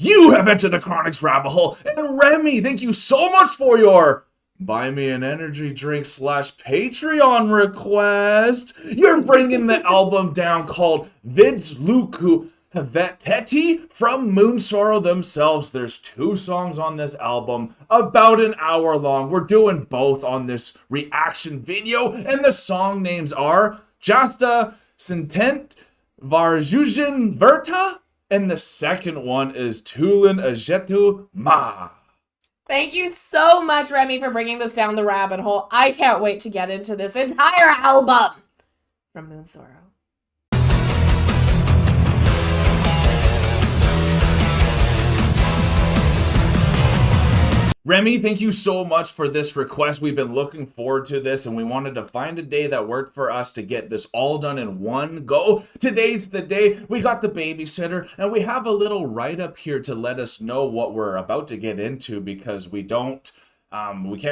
You have entered the Chronic's rabbit hole. And Remy, thank you so much for your buy me an energy drink / Patreon request. You're bringing the album down called Vids Luku Veteti from Moonsorrow themselves. There's 2 songs on this album, about an hour long. We're doing both on this reaction video, and the song names are Jasta Sintent Varjujin Verta, and the second one is Tulin Ajetu Ma. Thank you so much, Remy, for bringing this down the rabbit hole. I can't wait to get into this entire album from Moonsorrow. Remy, thank you so much for this request. We've been looking forward to this, and we wanted to find a day that worked for us to get this all done in one go. Today's the day. We got the babysitter, and we have a little write-up here to let us know what we're about to get into, because we can't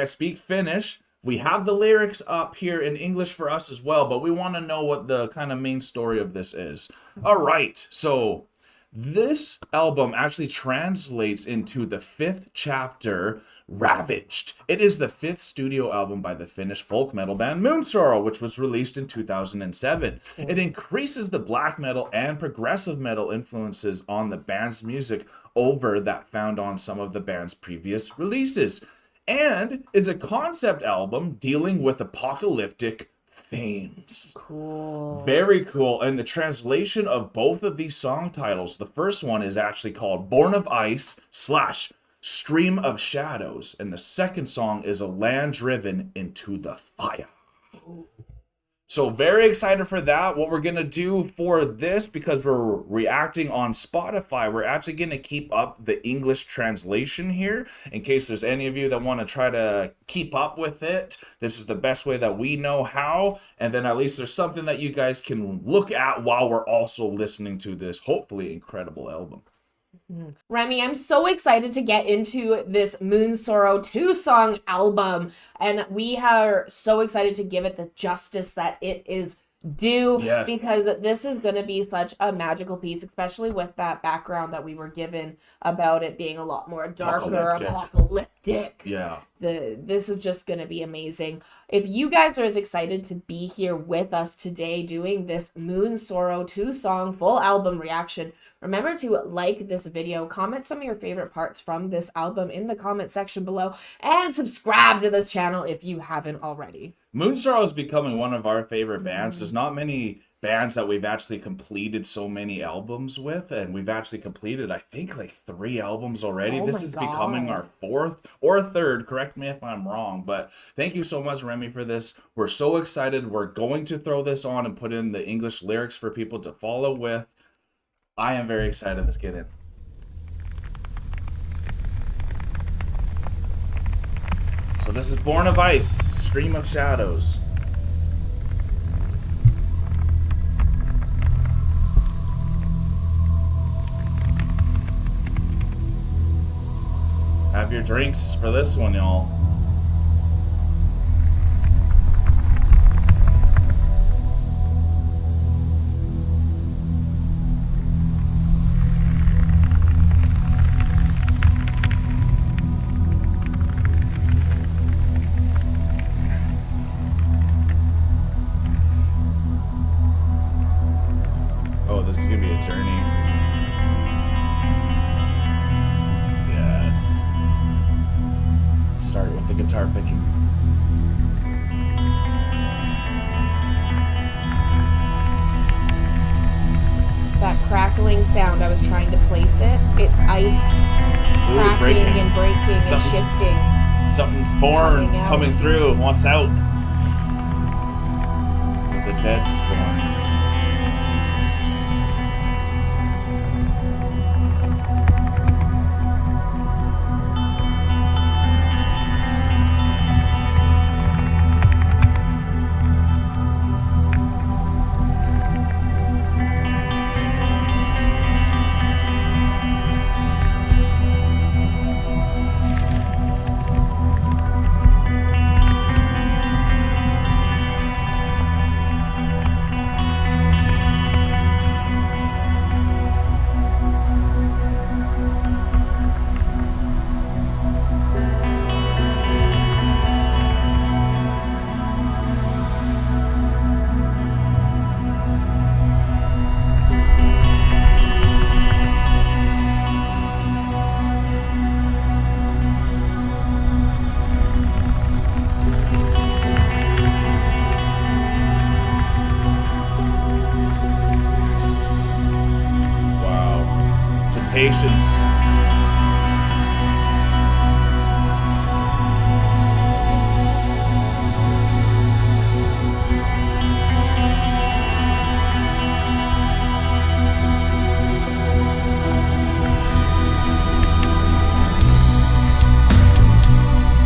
speak Finnish. We have the lyrics up here in English for us as well, but we want to know what the kind of main story of this is. All right, so this album actually translates into the 5th chapter, Ravaged. It is the 5th studio album by the Finnish folk metal band Moonsorrow, which was released in 2007. It increases the black metal and progressive metal influences on the band's music over that found on some of the band's previous releases, and is a concept album dealing with apocalyptic themes. Cool. Very cool. And the translation of both of these song titles, the first one is actually called Born of Ice / Stream of Shadows, and the second song is A Land Driven into the Fire. So very excited for that. What we're going to do for this, because we're reacting on Spotify, we're actually going to keep up the English translation here in case there's any of you that want to try to keep up with it. This is the best way that we know how. And then at least there's something that you guys can look at while we're also listening to this hopefully incredible album. Remy, I'm so excited to get into this Moonsorrow 2-song album, and we are so excited to give it the justice that it is due, because this is going to be such a magical piece, especially with that background that we were given about it being a lot more darker, apocalyptic. Yeah. This is just going to be amazing. If you guys are as excited to be here with us today doing this Moonsorrow 2-song full album reaction, remember to like this video, comment some of your favorite parts from this album in the comment section below, and subscribe to this channel if you haven't already. Moonsorrow is becoming one of our favorite bands. There's not many bands that we've actually completed so many albums with, and we've actually completed, I think, like 3 albums already. This is becoming our 4th or 3rd. Correct me if I'm wrong, but thank you so much, Remy, for this. We're so excited. We're going to throw this on and put in the English lyrics for people to follow with. I am very excited. Let's get in. So this is Born of Ice, Stream of Shadows. Have your drinks for this one, y'all. This is gonna be a journey. Yes. Start with the guitar picking. That crackling sound, I was trying to place it. It's ice cracking and breaking and shifting. Something's born, it's coming through, wants out. The dead spawn. Congratulations.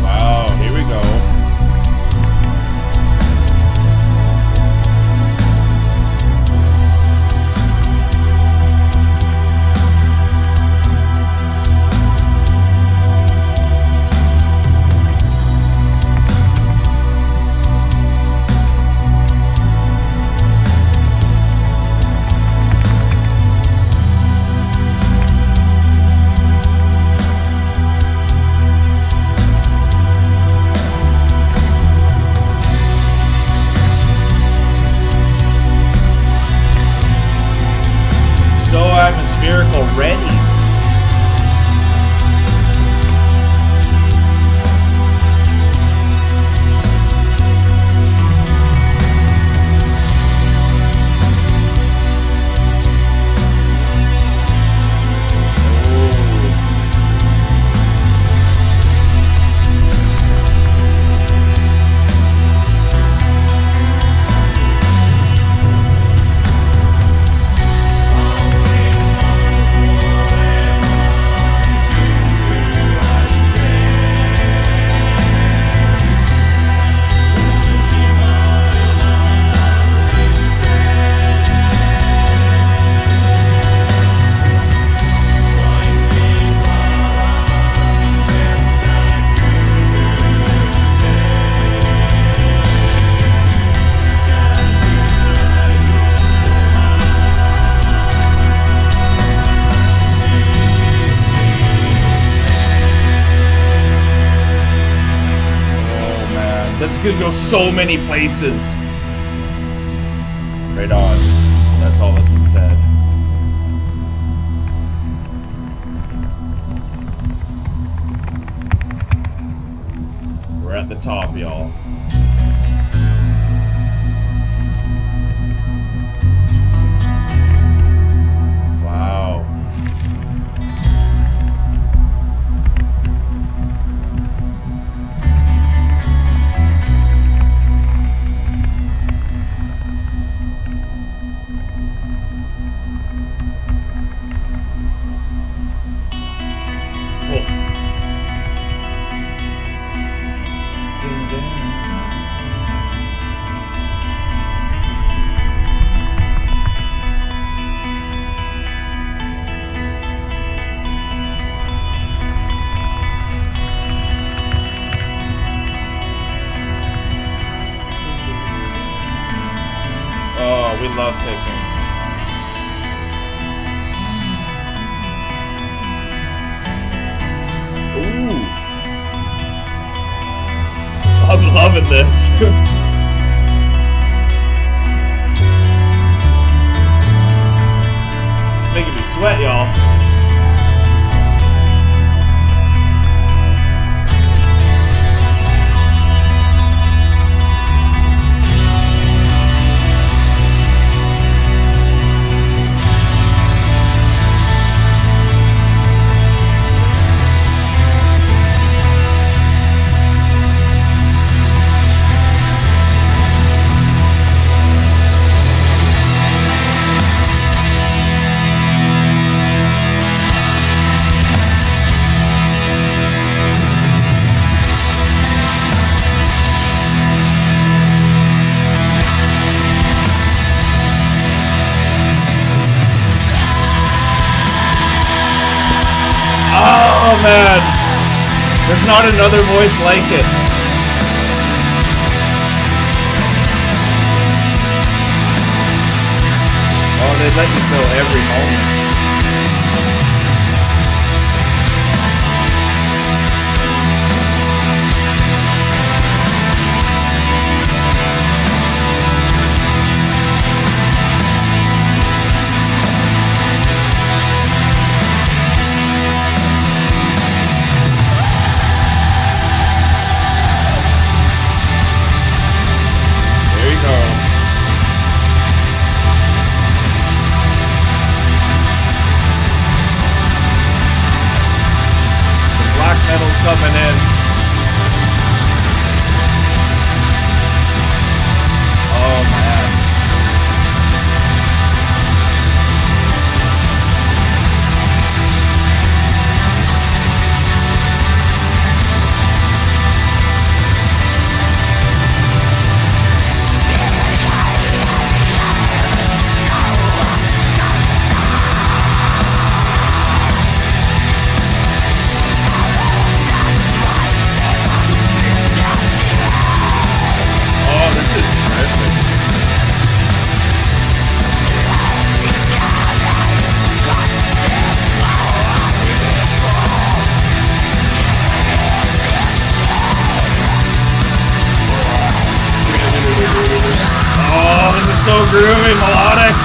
Wow, here we go. So atmospheric already. This could go so many places. Right on. So that's all that's been said. We're at the top, y'all. Wow. Oh, we love picking. Ooh. I'm loving this. It's making me sweat, y'all. Oh man, there's not another voice like it. Oh, they let you feel every moment. coming in. Oh, man. So groovy, melodic.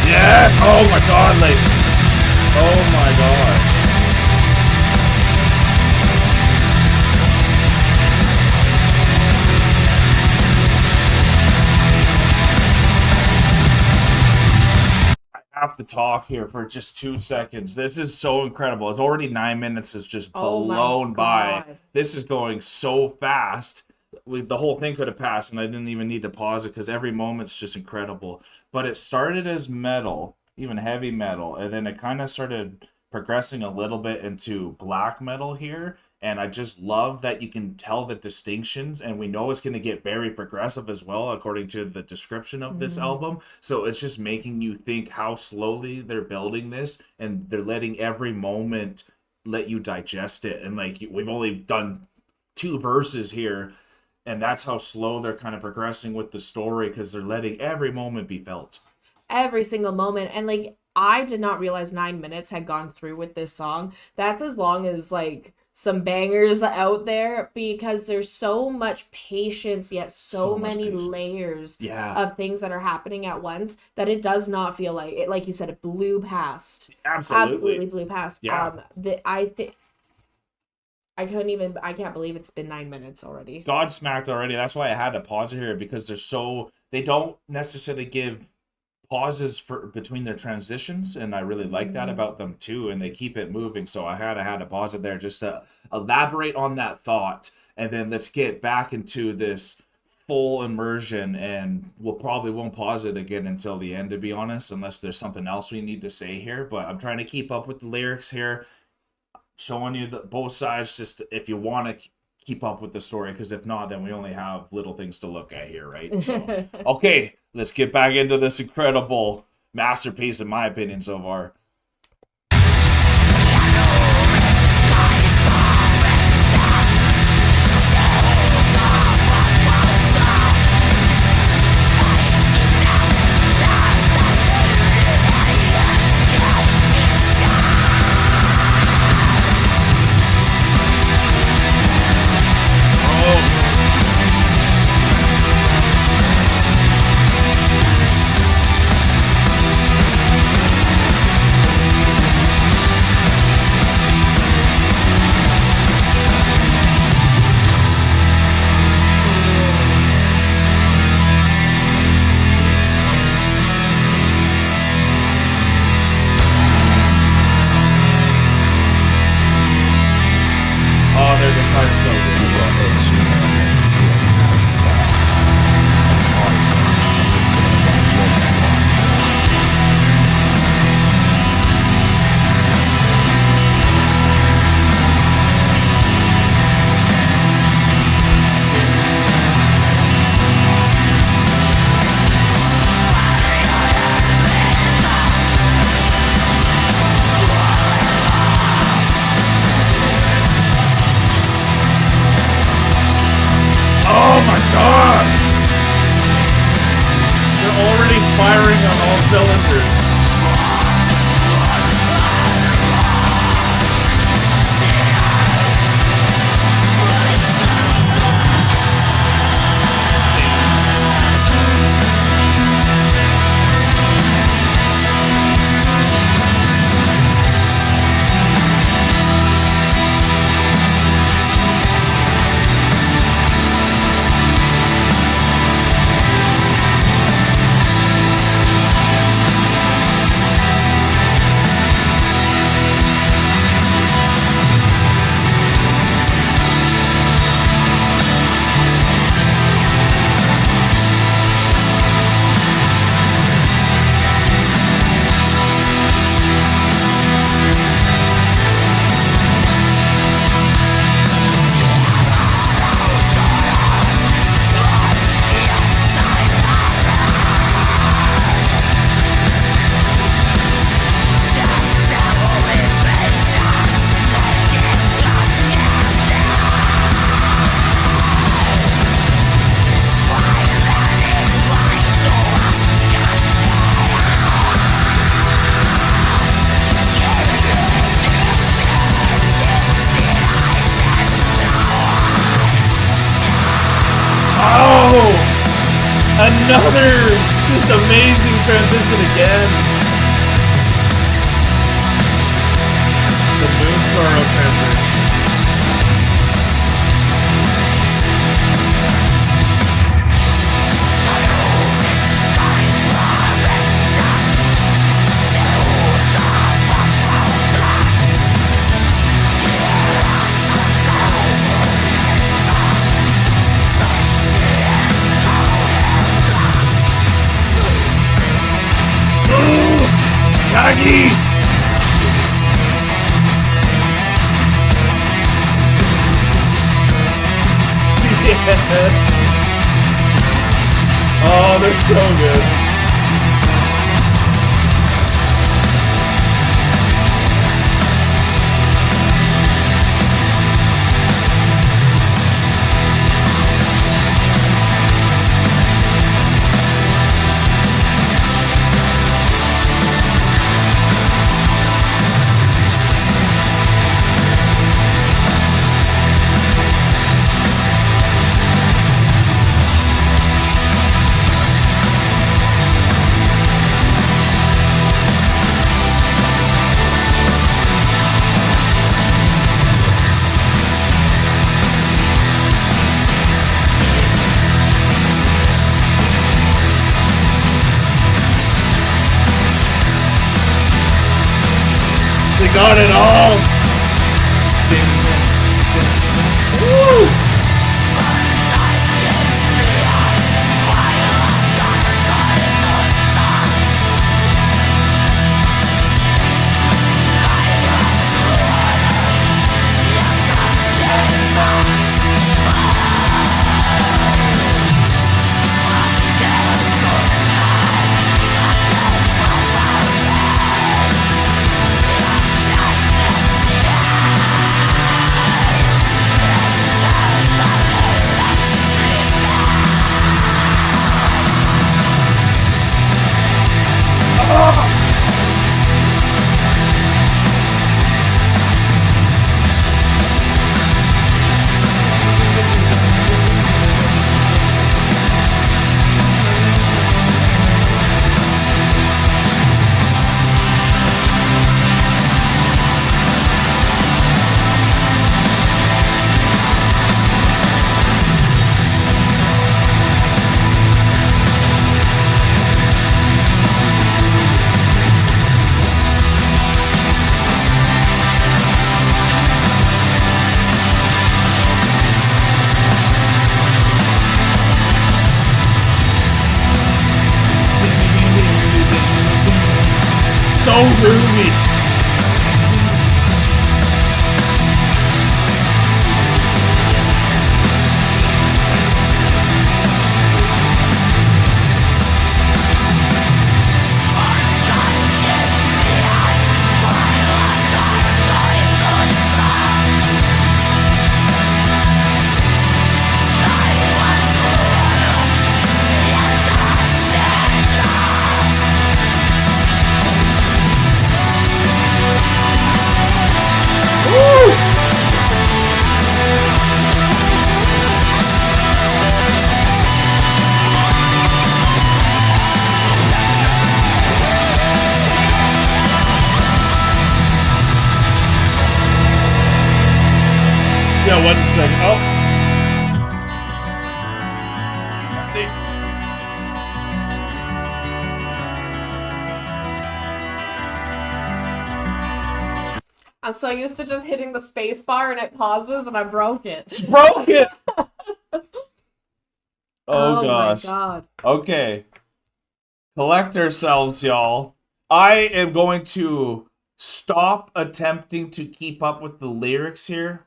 Yes! Oh my god, like, oh my gosh. I have to talk here for just 2 seconds. This is so incredible. It's already 9 minutes. It's just blown by. This is going so fast. The whole thing could have passed and I didn't even need to pause it because every moment's just incredible. But it started as metal, even heavy metal, and then it kind of started progressing a little bit into black metal here. And I just love that you can tell the distinctions, and we know it's going to get very progressive as well, according to the description of this album. So it's just making you think how slowly they're building this, and they're letting every moment let you digest it. And like, we've only done 2 verses here, and that's how slow they're kind of progressing with the story, because they're letting every moment be felt. Every single moment. And like, I did not realize 9 minutes had gone through with this song. That's as long as like some bangers out there, because there's so much patience, yet so many layers of things that are happening at once, that it does not feel like it. Like you said, it blew past. Absolutely blew past. Yeah. I can't believe it's been 9 minutes already. God smacked already. That's why I had to pause it here, because they don't necessarily give pauses between their transitions, and I really like that about them too, and they keep it moving. So I had to pause it there just to elaborate on that thought, and then let's get back into this full immersion, and probably won't pause it again until the end, to be honest, unless there's something else we need to say here. But I'm trying to keep up with the lyrics here, showing you both sides, just if you want to keep up with the story, because if not, then we only have little things to look at here, right? So, okay, let's get back into this incredible masterpiece, in my opinion, so far. firing on all cylinders. Another just amazing transition again. The Moonsorrow transition. Shaggy! Yes! Oh, they're so good. They got it all! Woo! So groovy. I'm so used to just hitting the space bar and it pauses and I broke it. It's broken! Oh gosh. My God. Okay. Collect ourselves, y'all. I am going to stop attempting to keep up with the lyrics here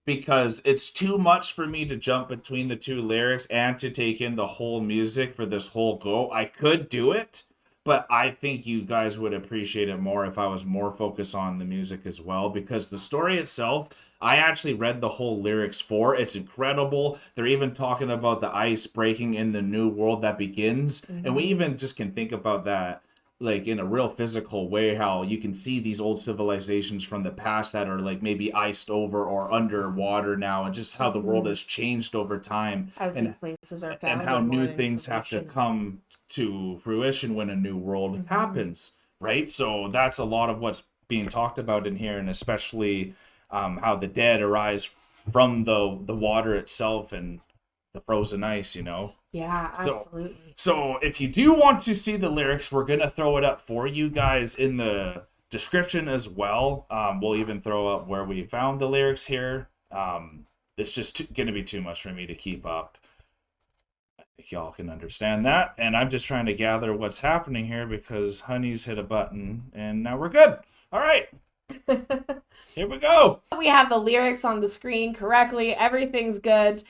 because it's too much for me to jump between the two lyrics and to take in the whole music for this whole go. I could do it, but I think you guys would appreciate it more if I was more focused on the music as well, because the story itself, I actually read the whole lyrics for. It's incredible. They're even talking about the ice breaking in the new world that begins. Mm-hmm. And we even just can think about that like in a real physical way, how you can see these old civilizations from the past that are like maybe iced over or underwater now, and just how the world has changed over time as the places are found, and how new things have to come to fruition when a new world happens, right? So that's a lot of what's being talked about in here, and especially how the dead arise from the water itself and the frozen ice, you know? Yeah, absolutely. So if you do want to see the lyrics, we're going to throw it up for you guys in the description as well. We'll even throw up where we found the lyrics here. It's just going to be too much for me to keep up. I think y'all can understand that. And I'm just trying to gather what's happening here because Honey's hit a button and now we're good. All right. Here we go. We have the lyrics on the screen correctly. Everything's good.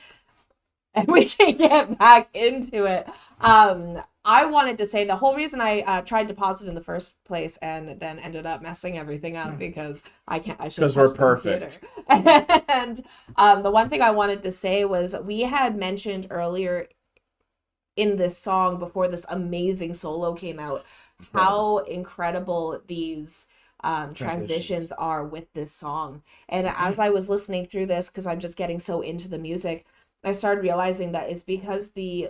And we can get back into it. I wanted to say the whole reason I tried to pause it in the first place and then ended up messing everything up because I should because we're perfect. And the one thing I wanted to say was we had mentioned earlier in this song before this amazing solo came out how incredible these transitions are with this song. And as I was listening through this, because I'm just getting so into the music, I started realizing that it's because the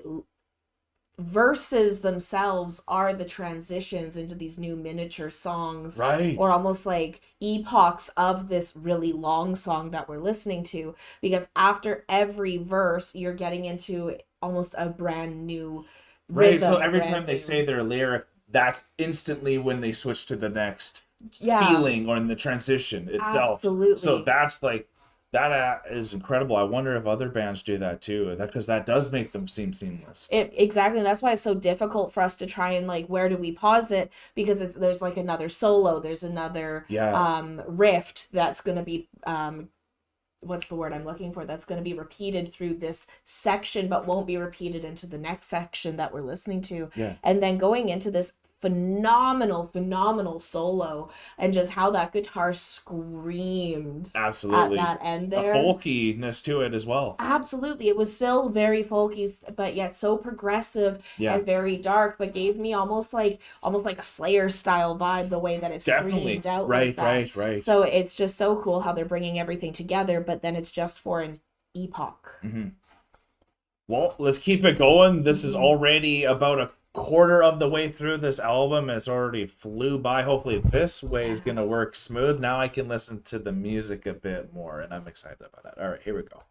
verses themselves are the transitions into these new miniature songs, right? Or almost like epochs of this really long song that we're listening to, because after every verse you're getting into almost a brand new rhythm. Right, so every time they say their lyric, that's instantly when they switch to the next feeling or in the transition itself. Absolutely. So that's like, that is incredible. I wonder if other bands do that too, because that does make them seem seamless. Exactly. That's why it's so difficult for us to try and like, where do we pause it? Because there's like another solo, there's another riff that's going to be, what's the word I'm looking for? That's going to be repeated through this section, but won't be repeated into the next section that we're listening to. Yeah. And then going into this phenomenal solo, and just how that guitar screamed absolutely at that end there. A folkiness to it as well. Absolutely. It was still very folky, but yet so progressive and very dark, but gave me almost like a Slayer style vibe, the way that it screamed out like that. Right. So it's just so cool how they're bringing everything together, but then it's just for an epoch. Mm-hmm. Well, let's keep it going. This is already about a quarter of the way through this album. It's already flew by. Hopefully this way is going to work smooth. Now I can listen to the music a bit more, and I'm excited about that. All right, here we go.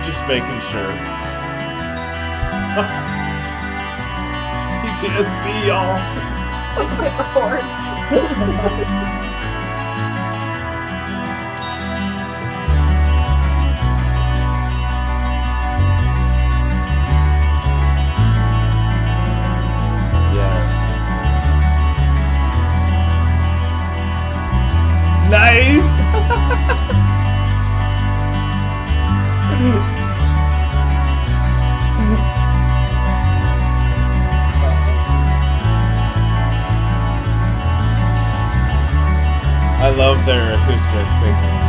Just making sure. PTSD, y'all. Yes. Nice. I love their acoustic picking.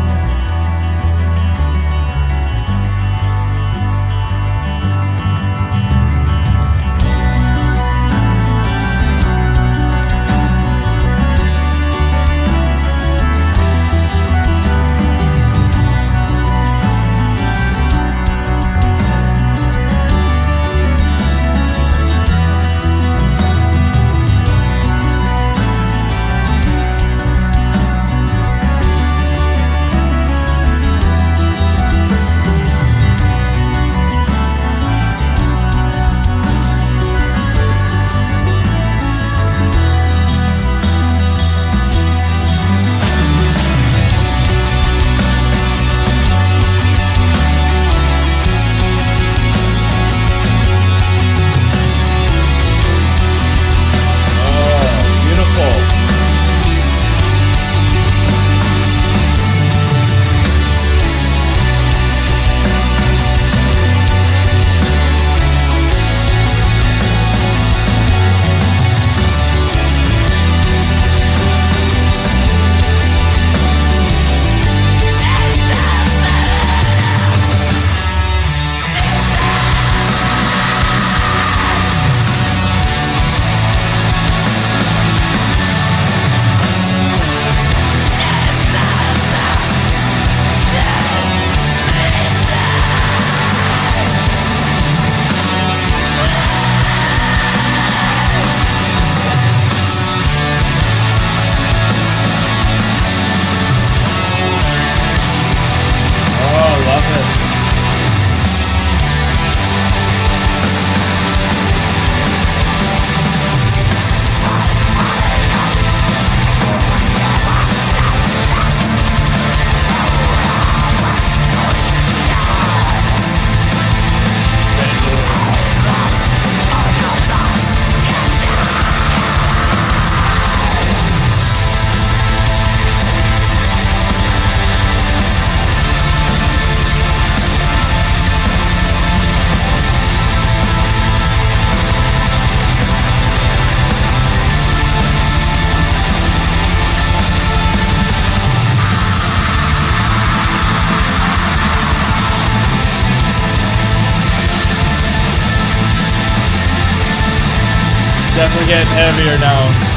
getting heavier now.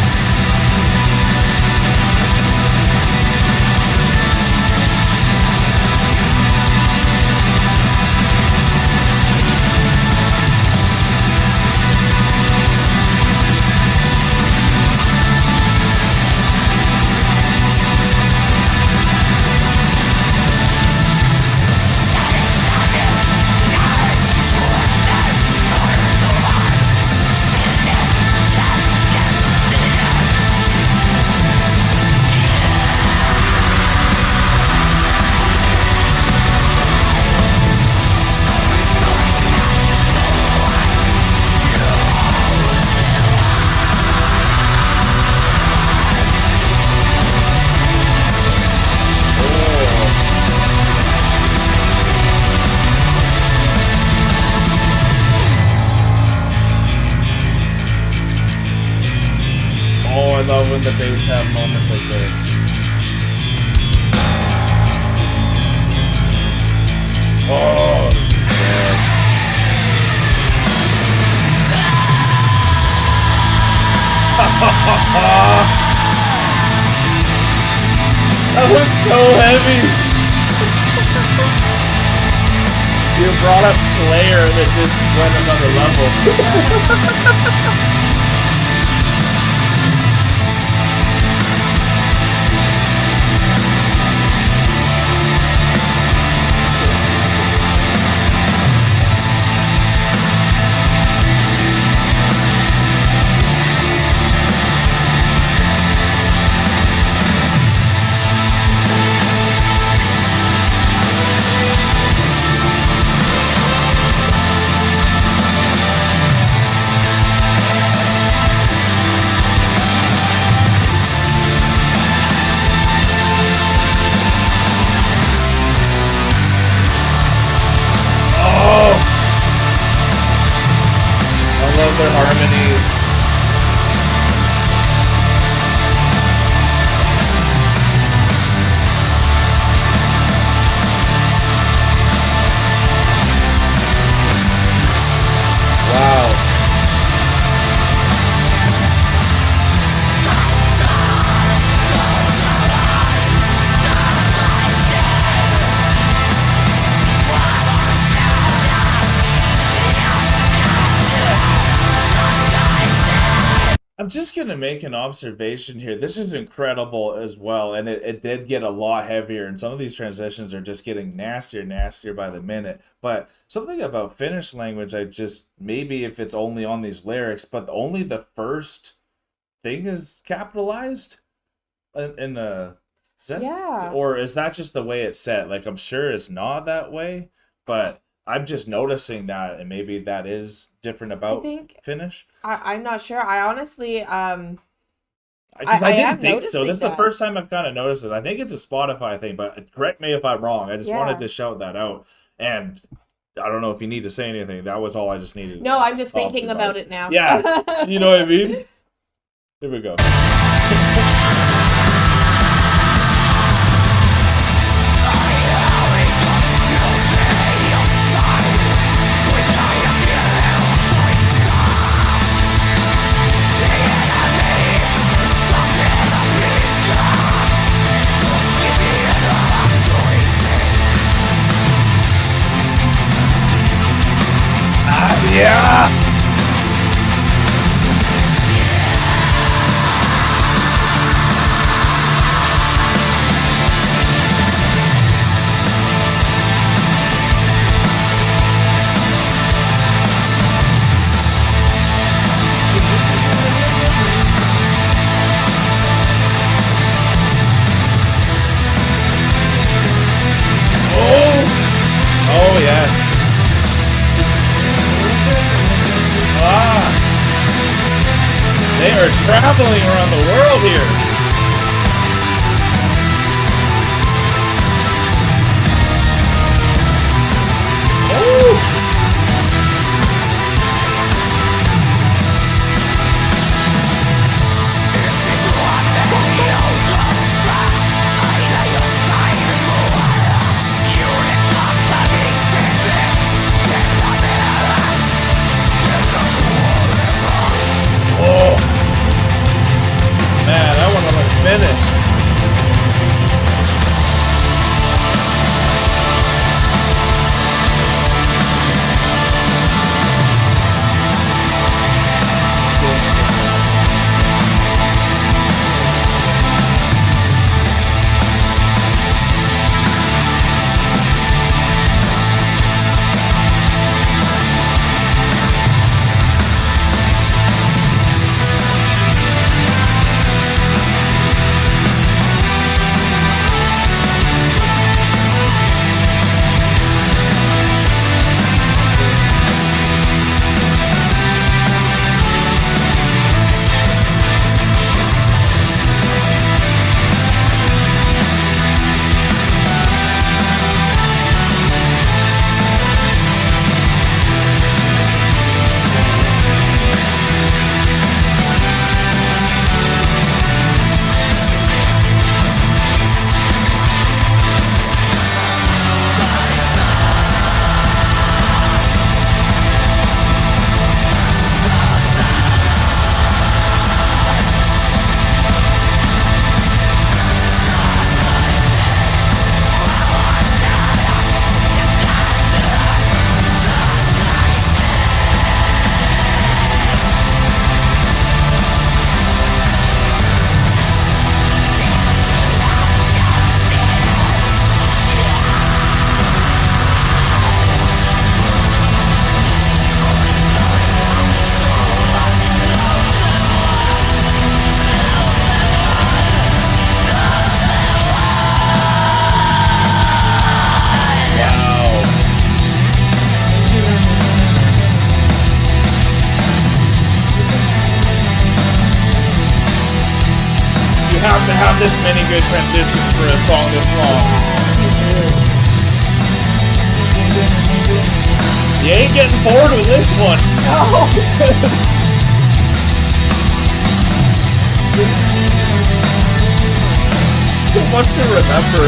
I love when the bass have moments like this. Oh, this is sick. That was so heavy. You brought up Slayer that just went another level. Their harmonies. Wow. I'm just going to make an observation here. This is incredible as well, and it did get a lot heavier, and some of these transitions are just getting nastier by the minute. But something about Finnish language, maybe if it's only on these lyrics, but only the first thing is capitalized in a sentence? Yeah. Or is that just the way it's set? Like, I'm sure it's not that way, but I'm just noticing that, and maybe that is different about Finnish. I'm not sure. I honestly, because I didn't think so. This is the first time I've kind of noticed it. I think it's a Spotify thing, but correct me if I'm wrong. I just wanted to shout that out. And I don't know if you need to say anything. That was all I just needed. No, I'm just thinking about it now. Yeah, you know what I mean? Here we go. Yeah! Oh, yes. They are traveling around the world here. Oh! Oh! have this many good transitions for a song this long. You ain't getting bored with this one. No. So much to remember.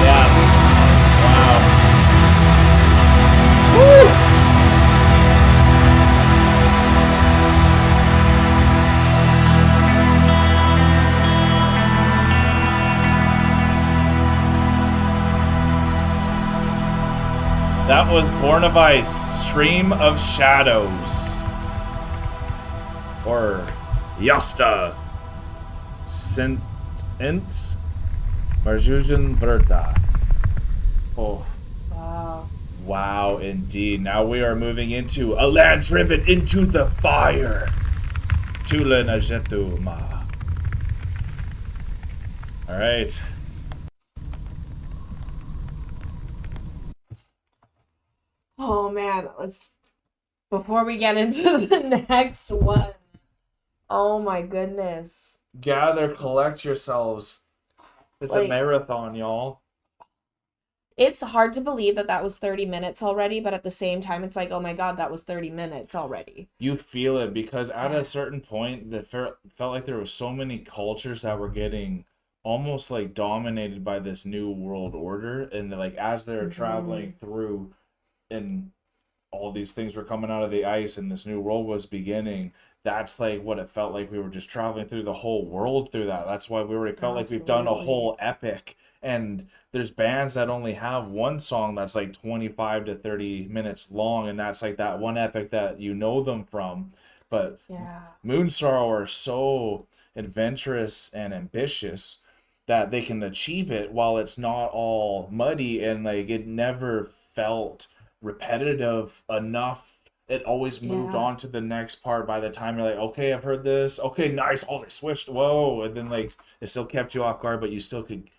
Yeah. Wow. Woo! That was Born of Ice, Stream of Shadows. Or Yasta. Sint Int Marjujan Verta. Oh. Wow. Wow, indeed. Now we are moving into a land driven into the fire. Tula Najetuma. Alright. Oh man, before we get into the next one. Oh my goodness. Gather, collect yourselves. It's a marathon, y'all. It's hard to believe that was 30 minutes already, but at the same time, it's like, oh my God, that was 30 minutes already. You feel it because at a certain point, it felt like there were so many cultures that were getting almost like dominated by this new world order. And like as they're traveling through and all these things were coming out of the ice and this new world was beginning. That's like what it felt like. We were just traveling through the whole world through that. That's why it felt like we've done a whole epic. And there's bands that only have one song that's like 25 to 30 minutes long, and that's like that one epic that you know them from. But Moonsorrow are so adventurous and ambitious that they can achieve it while it's not all muddy, and like it never felt repetitive enough. It always moved on to the next part. By the time you're like, okay, I've heard this. Okay, nice. Oh, they switched. Whoa. And then like it still kept you off guard, but you still could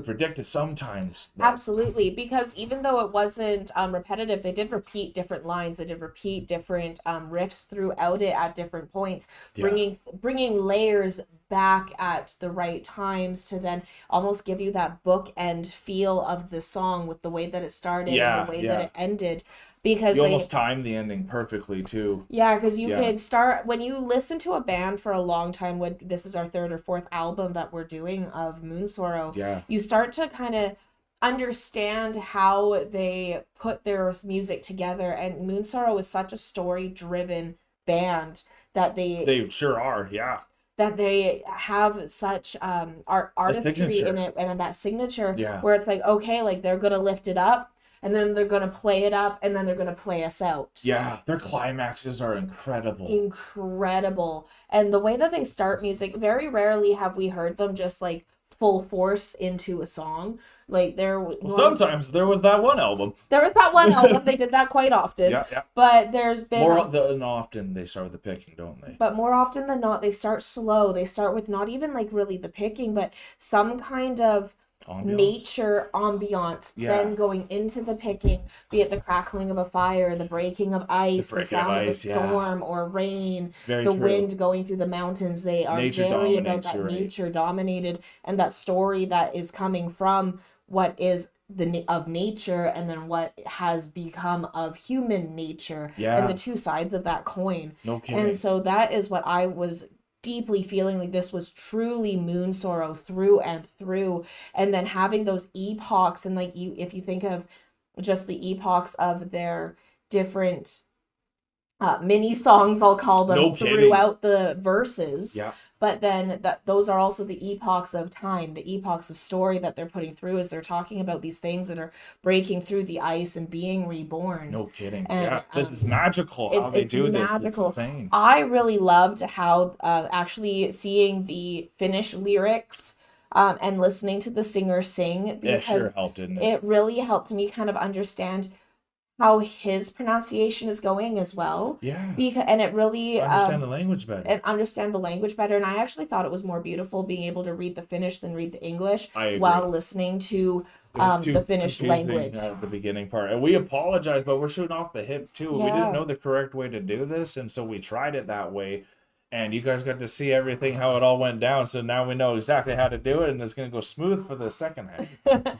predict it sometimes. Absolutely, because even though it wasn't repetitive, they did repeat different lines. They did repeat different riffs throughout it at different points, bringing layers back at the right times to then almost give you that bookend feel of the song with the way that it started and the way that it ended. Because you almost timed the ending perfectly too. Yeah, because you could start when you listen to a band for a long time. This is our third or fourth album that we're doing of Moonsorrow. Yeah, you start to kind of understand how they put their music together, and Moonsorrow is such a story-driven band that they sure are. Yeah. That they have such artistry in it and that signature where it's like, okay, like they're gonna lift it up and then they're gonna play it up and then they're gonna play us out. Yeah, their climaxes are incredible. Incredible. And the way that they start music, very rarely have we heard them just like full force into a song. Like sometimes there was that one album. There was that one album. They did that quite often. Yeah. But there's been more than often they start with the picking, don't they? But more often than not, they start slow. They start with not even like really the picking, but some kind of nature ambiance, then going into the picking, be it the crackling of a fire, the breaking of ice, the sound of a storm or rain, wind going through the mountains. They are very about that nature dominated and that story that is coming from what is of nature and then what has become of human nature and the two sides of that coin. No kidding. And so that is what I was deeply feeling, like this was truly Moonsorrow through and through. And then having those epochs, and like if you think of just the epochs of their different mini songs, I'll call them, throughout the verses. Yeah. But then those are also the epochs of time, the epochs of story that they're putting through as they're talking about these things that are breaking through the ice and being reborn. No kidding. And, this is magical how they do this. It's insane. I really loved how actually seeing the Finnish lyrics and listening to the singer sing, because it sure helped, didn't it? It really helped me kind of understand how his pronunciation is going as well. Yeah. And it really understand the language better. And I actually thought it was more beautiful being able to read the Finnish than read the English while listening to the Finnish language at the beginning part. And we apologize, but we're shooting off the hip too. We didn't know the correct way to do this, and so we tried it that way. And you guys got to see everything, how it all went down. So now we know exactly how to do it, and it's going to go smooth for the second half.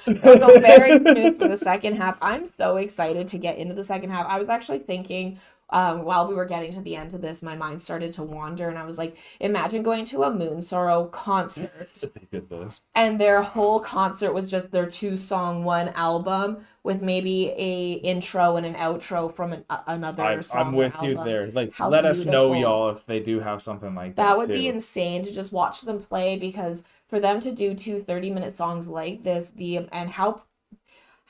It'll go very smooth for the second half. I'm so excited to get into the second half. I was actually thinking, while we were getting to the end of this, my mind started to wander, and I was like, imagine going to a Moonsorrow concert. They did this. And their whole concert was just their 2-song, one album with maybe a intro and an outro from another song. I'm with you there. Like, let us know, y'all, if they do have something like that. That would be insane to just watch them play, because for them to do 2 30-minute songs like this, and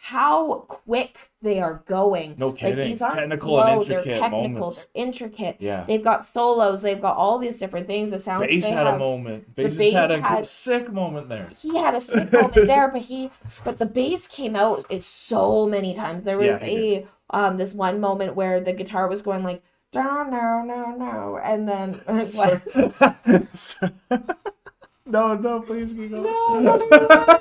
how quick they are going. No kidding. Like, these aren't technical slow, and intricate they're technical, moments. They're intricate. Yeah. They've got solos, they've got all these different things. The sound Bass had a moment. Bass had a sick moment there. He had a sick moment there, but the bass came out so many times. There was this one moment where the guitar was going like, no, and then No, please keep going. No.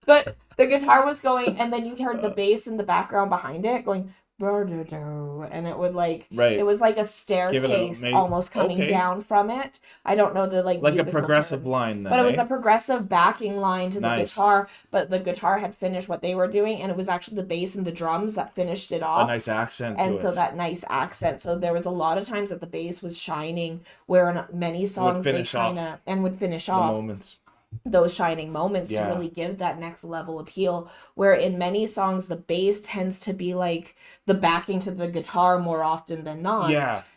But the guitar was going, and then you heard the bass in the background behind it going, and it would it was like a staircase almost coming down from it. I don't know the like a progressive line then, but it was a progressive backing line to the guitar, but the guitar had finished what they were doing, and it was actually the bass and the drums that finished it off. A nice accent and so that nice accent. So there was a lot of times that the bass was shining, where in many songs they kind of would finish off moments. those shining moments to really give that next level appeal, where in many songs the bass tends to be like the backing to the guitar more often than not,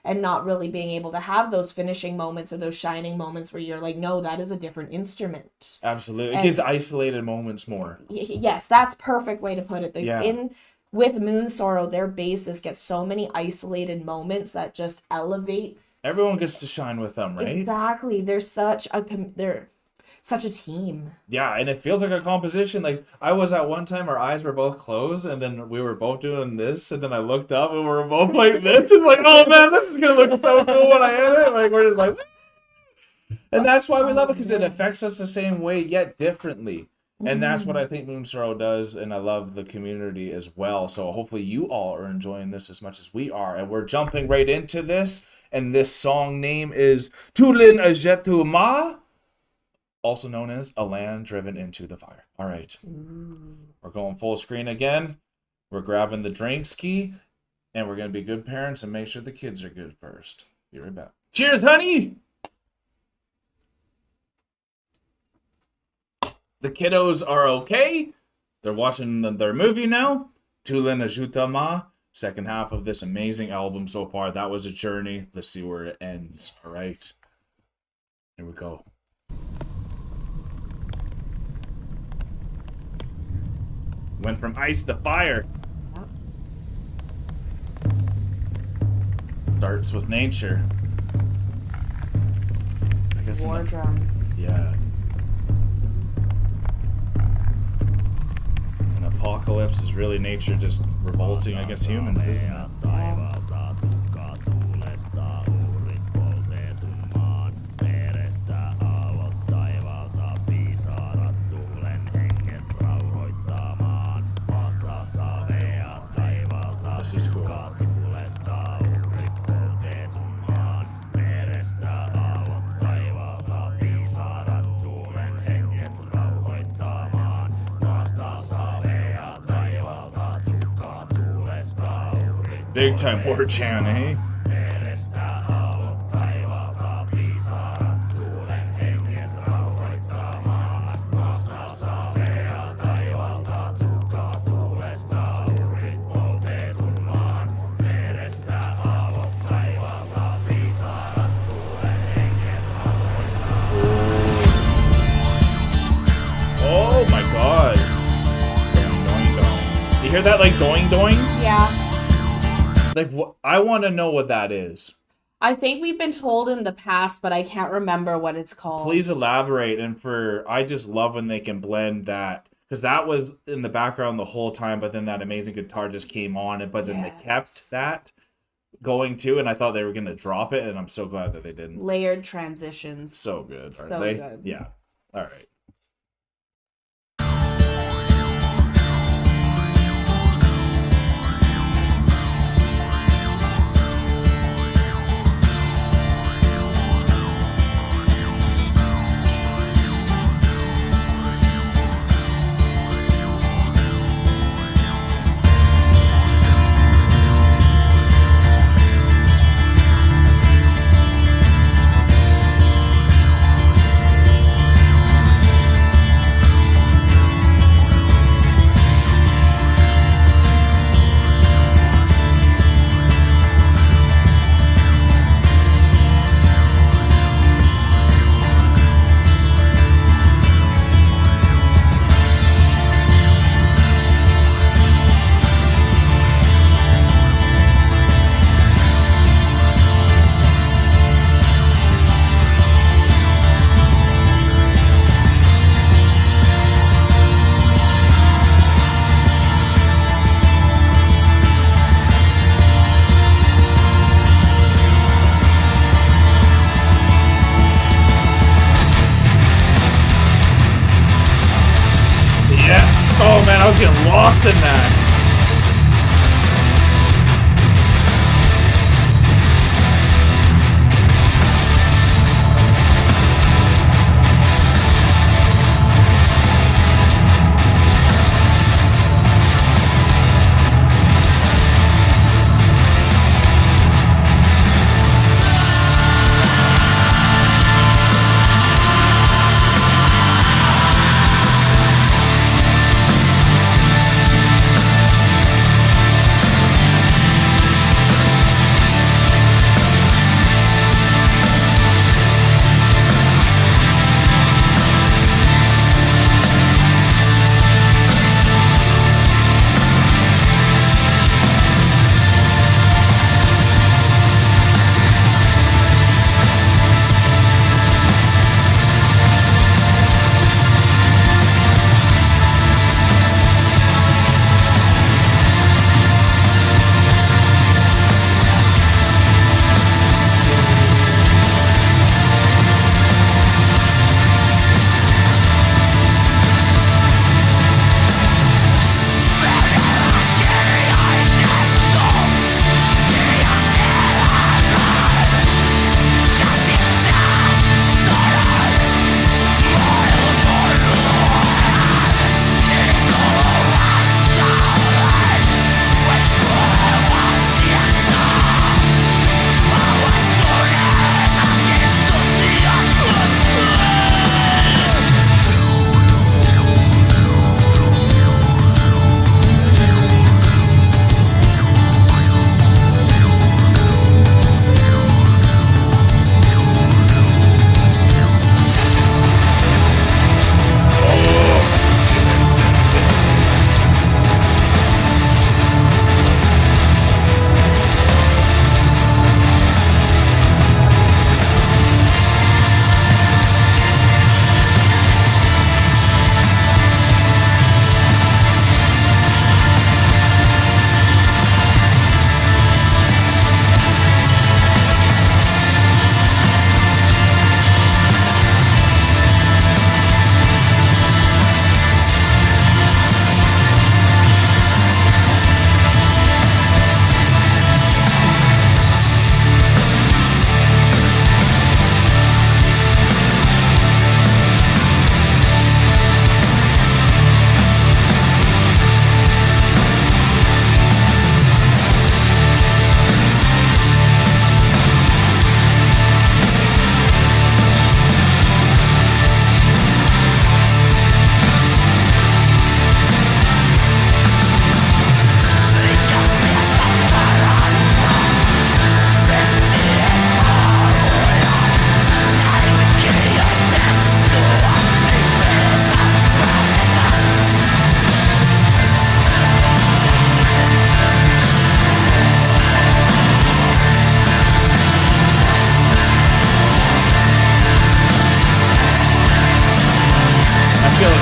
and not really being able to have those finishing moments or those shining moments where you're like, no, that is a different instrument. Absolutely. It gives isolated moments more. Yes, that's perfect way to put it. With Moonsorrow, their basses get so many isolated moments that just elevate. Everyone gets to shine with them, right? Exactly. They're such a team. Yeah, and it feels like a composition. Like, I was at one time, our eyes were both closed, and then we were both doing this, and then I looked up, and we were both like this. It's like, oh man, this is gonna look so cool when I hit it. Like, we're just like, and that's why we love it, because it affects us the same way, yet differently. And that's what I think Moonsorrow does, and I love the community as well. So hopefully you all are enjoying this as much as we are. And we're jumping right into this, and this song name is Tulin Ajetu Ma, also known as A Land Driven into the Fire. All right. We're going full screen again. We're grabbing the drinks key, and we're going to be good parents and make sure the kids are good first. Be right back. Cheers, honey! The kiddos are okay. They're watching their movie now. Tulin Ajuta Ma. Second half of this amazing album so far. That was a journey. Let's see where it ends. All right. Here we go. Went from ice to fire. Starts with nature. I guess War drums. Yeah. An apocalypse is really nature just revolting against humans, isn't it? This is cool. Big time war chant, eh? Oh my god. Doing, doing, doing. You hear that like doing doing? Yeah. Like, I want to know what that is. I think we've been told in the past, but I can't remember what it's called. Please elaborate. And I just love when they can blend that, because that was in the background the whole time, but then that amazing guitar just came on, but then they kept that going too, and I thought they were going to drop it, and I'm so glad that they didn't. Layered transitions. So good. So good. Yeah. All right. Oh man, I was getting lost in that.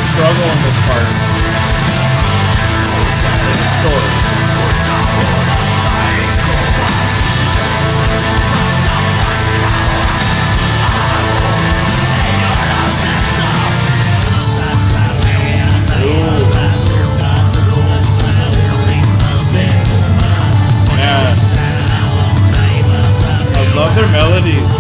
struggle in this part. In the story. I love their melodies.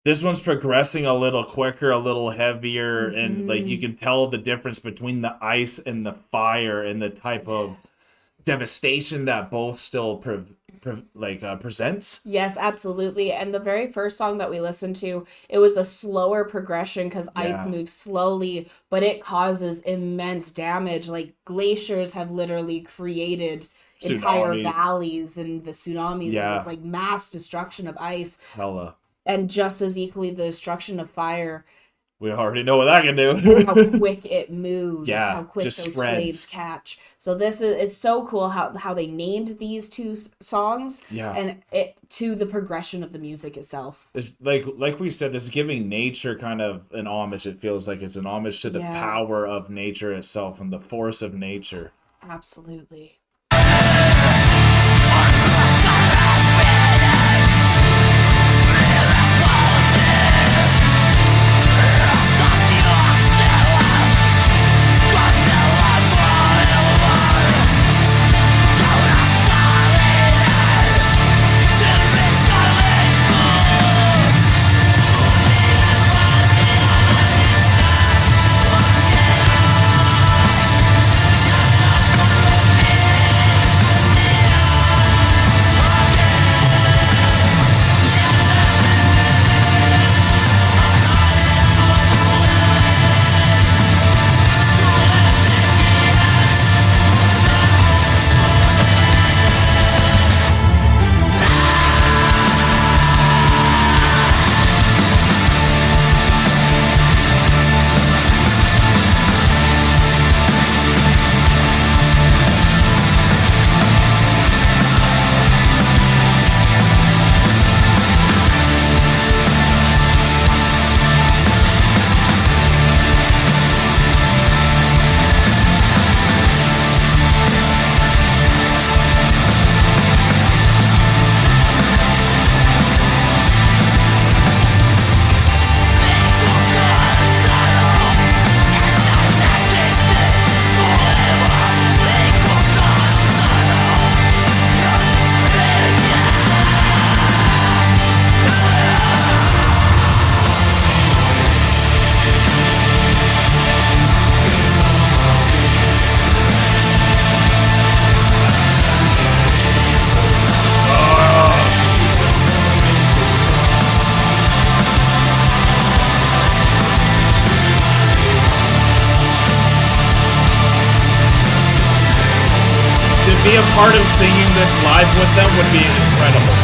This one's progressing a little quicker, a little heavier, and like you can tell the difference between the ice and the fire and the type of devastation that both still presents. Yes, absolutely. And the very first song that we listened to, it was a slower progression because ice moves slowly, but it causes immense damage. Like glaciers have literally created entire valleys, and the tsunamis and this like mass destruction of ice. Hella. And just as equally, the destruction of fire. We already know what that can do. How quick it moves. Yeah, how quick those flames catch. So this is, it's so cool how they named these two songs. Yeah. And it to the progression of the music itself. It's like we said, this is giving nature kind of an homage. It feels like it's an homage to the power of nature itself and the force of nature. Absolutely. Be a part of singing this live with them would be incredible.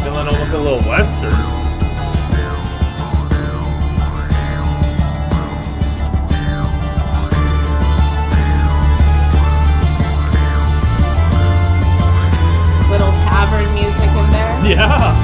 Feeling almost a little Western. Music in there. Yeah.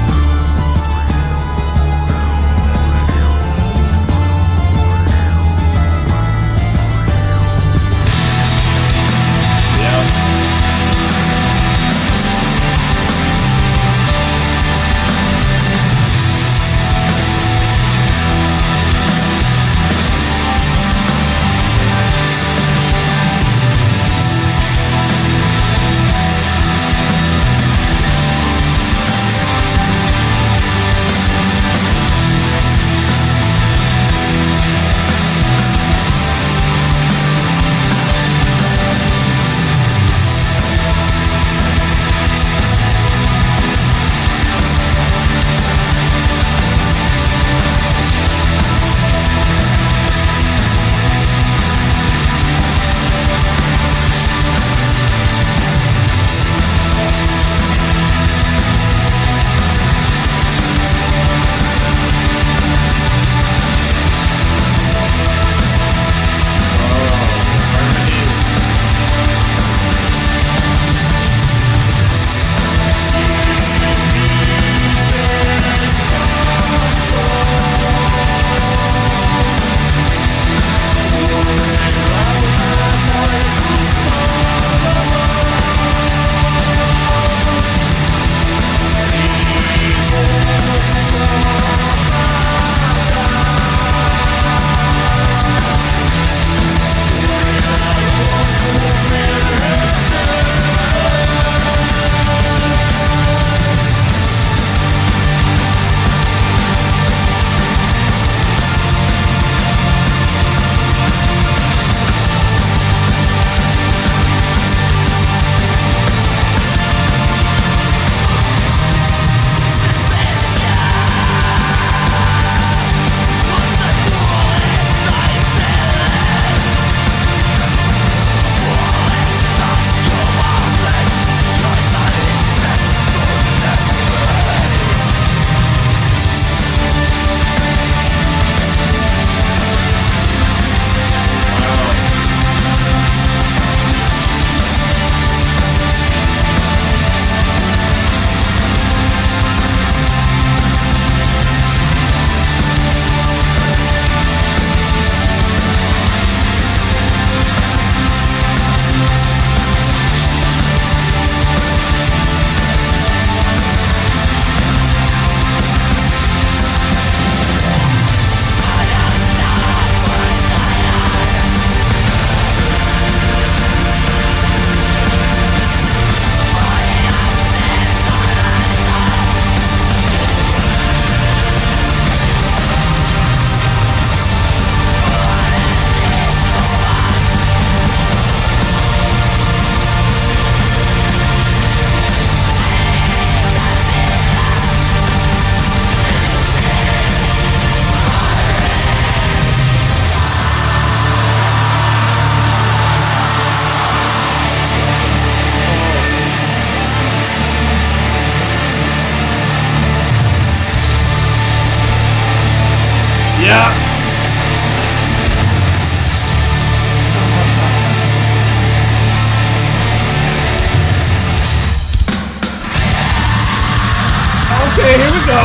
we go.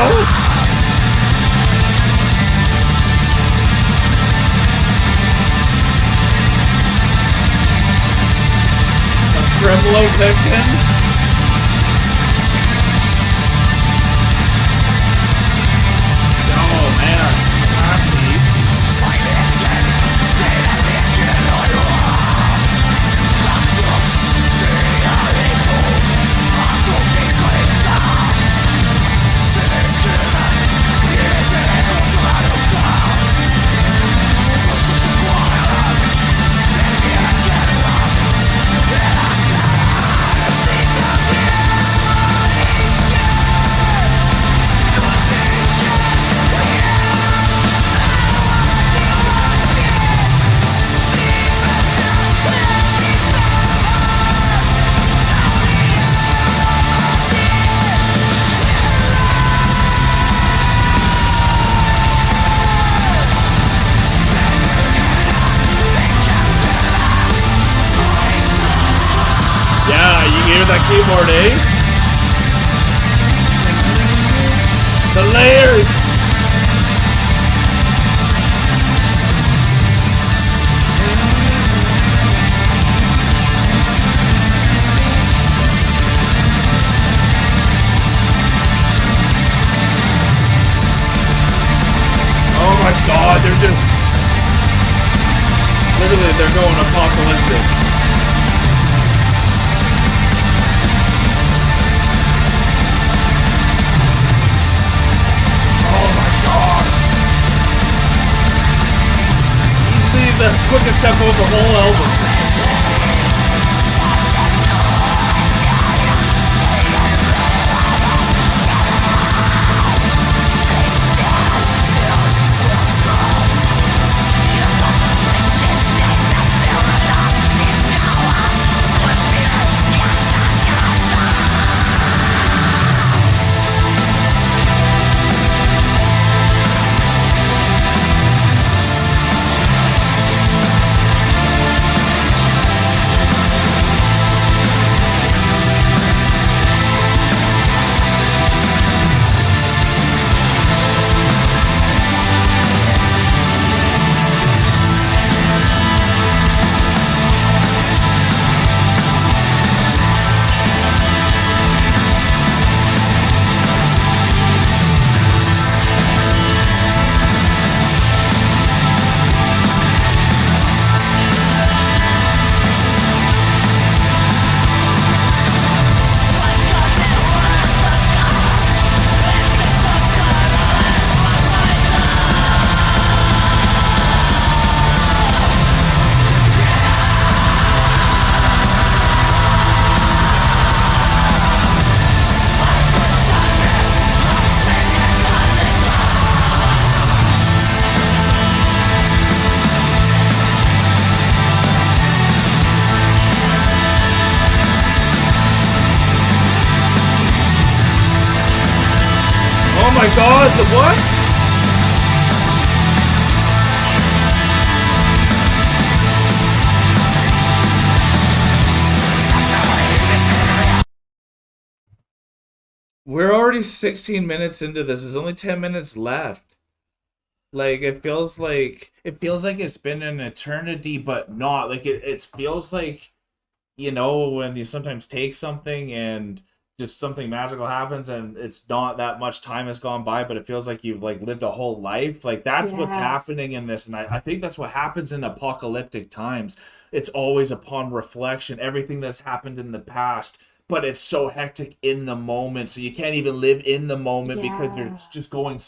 Some tremolo picking. Oh man, last beats. Yeah, you hear that keyboard, eh? The layers! Oh my god, they're just... Literally, they're going apocalyptic. The quickest tempo of the whole album. Oh my god, the what? We're already 16 minutes into this. There's only 10 minutes left. Like it feels like it's been an eternity, but not. Like it feels like, you know, when you sometimes take something and just something magical happens and it's not that much time has gone by, but it feels like you've like lived a whole life. Like that's what's happening in this. And I think that's what happens in apocalyptic times. It's always upon reflection, everything that's happened in the past, but it's so hectic in the moment. So you can't even live in the moment because you're just going,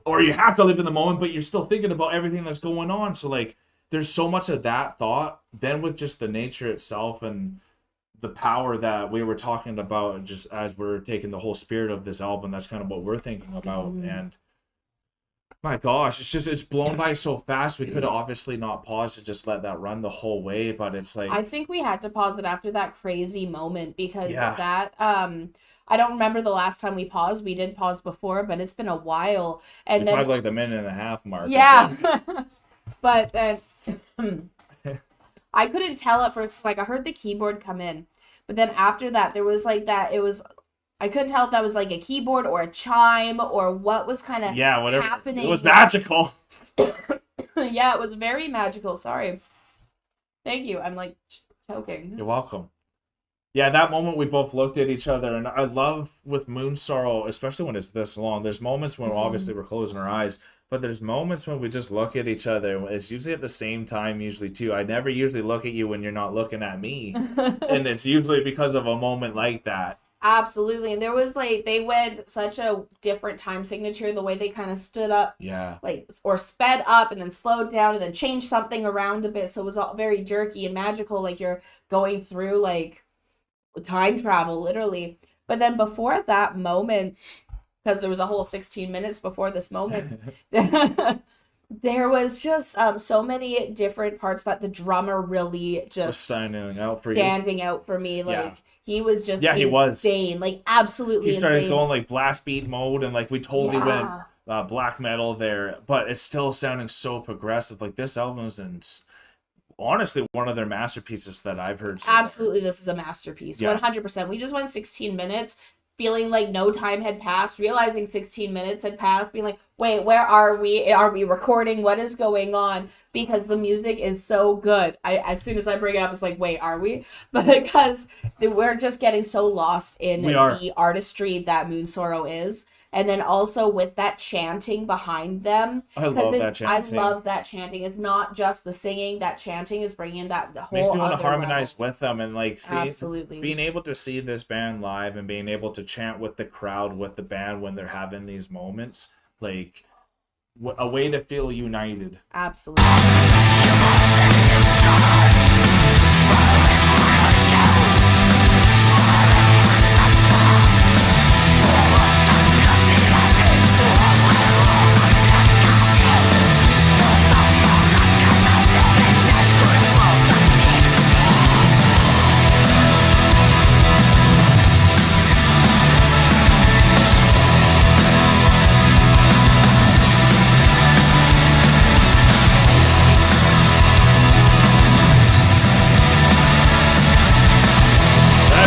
or you have to live in the moment, but you're still thinking about everything that's going on. So like, there's so much of that thought then with just the nature itself and the power that we were talking about, just as we're taking the whole spirit of this album. That's kind of what we're thinking about. And my gosh, it's blown by so fast. We could have obviously not paused to just let that run the whole way, but it's like, I think we had to pause it after that crazy moment because that I don't remember the last time we paused. We did pause before, but it's been a while. And then paused like the minute and a half mark. Yeah. But then I couldn't tell at first. Like I heard the keyboard come in, but then after that there was like that. It was I couldn't tell if that was like a keyboard or a chime or what was kind of whatever happening. It was magical. Yeah, it was very magical. Sorry. Thank you. I'm like choking. You're welcome. Yeah, that moment we both looked at each other, and I love with Moonsorrow, especially when it's this long, there's moments when obviously we're closing our eyes, but there's moments when we just look at each other. It's usually at the same time, usually too. I never usually look at you when you're not looking at me, and it's usually because of a moment like that. Absolutely. And there was like, they went such a different time signature, the way they kind of stood up, like, or sped up and then slowed down and then changed something around a bit. So it was all very jerky and magical, like you're going through like time travel, literally. But then before that moment, because there was a whole 16 minutes before this moment, there was just so many different parts that the drummer really just standing out for me. Like he was just insane. He was like absolutely. He started insane. going like blast beat mode, and like we totally went black metal there, but it's still sounding so progressive. Like this album is honestly one of their masterpieces that I've heard. Absolutely, this is a masterpiece. 100%. We just went 16 minutes. Feeling like no time had passed, realizing 16 minutes had passed, being like, wait, where are we? Are we recording? What is going on? Because the music is so good. As soon as I bring it up, it's like, wait, are we? But because we're just getting so lost in the artistry that Moonsorrow is. And then also with that chanting behind them. I love that chanting. I love that chanting. It's not just the singing. That chanting is bringing that the whole makes me want to level. harmonize with them and like see, absolutely, being able to see this band live and being able to chant with the crowd, with the band when they're having these moments, like a way to feel united. Absolutely.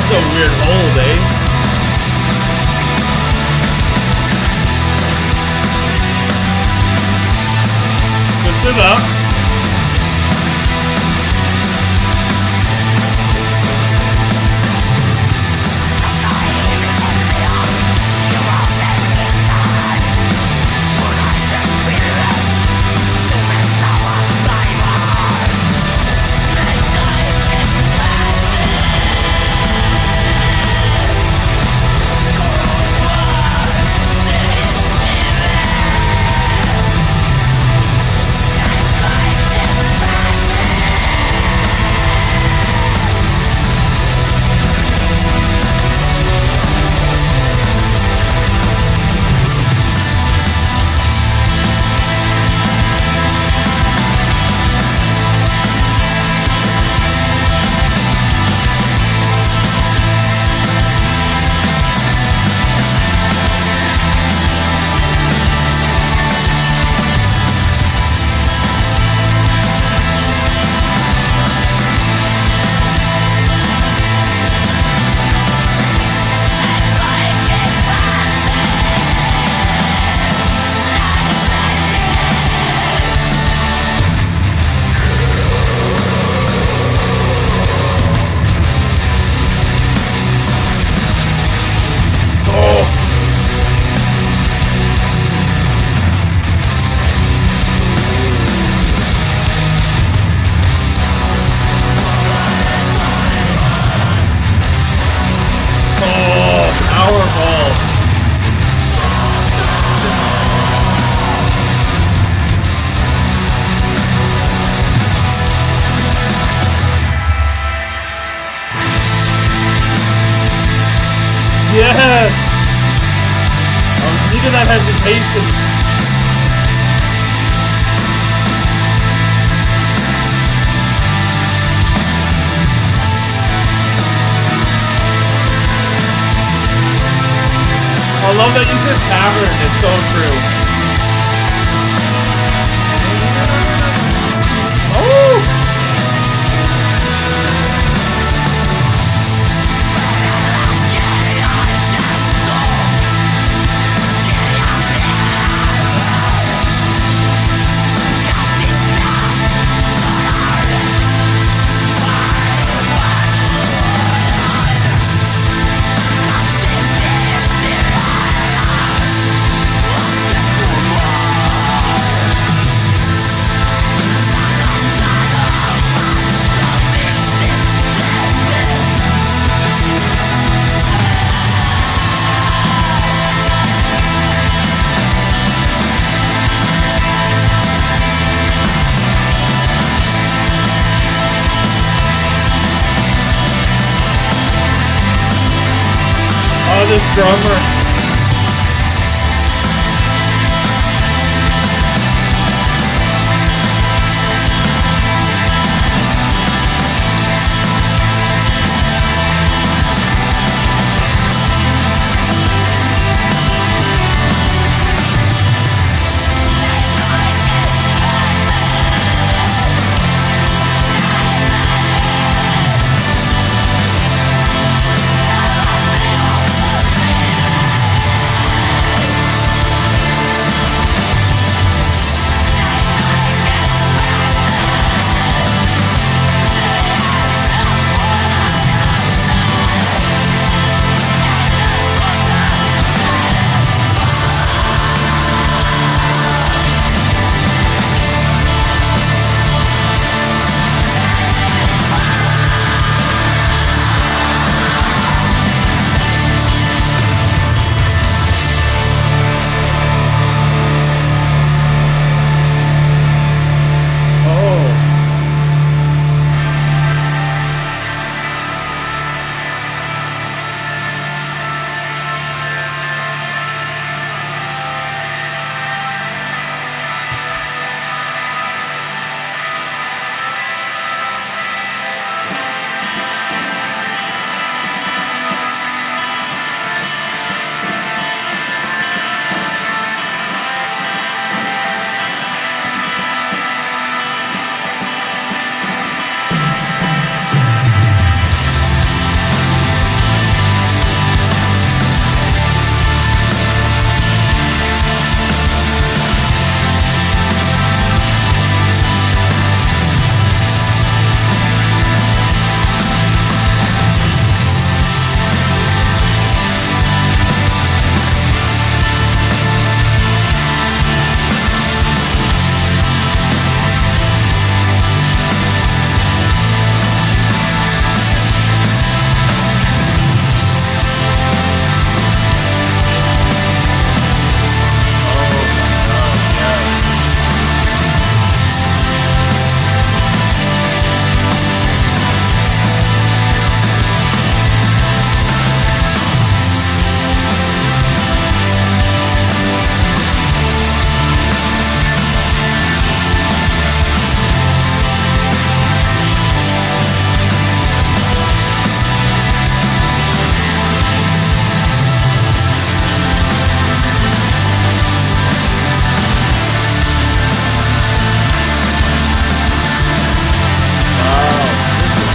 A weird hold, eh? Switch it up. Yes! Look at that hesitation. I love that you said tavern. It's so true. Oh! this drummer.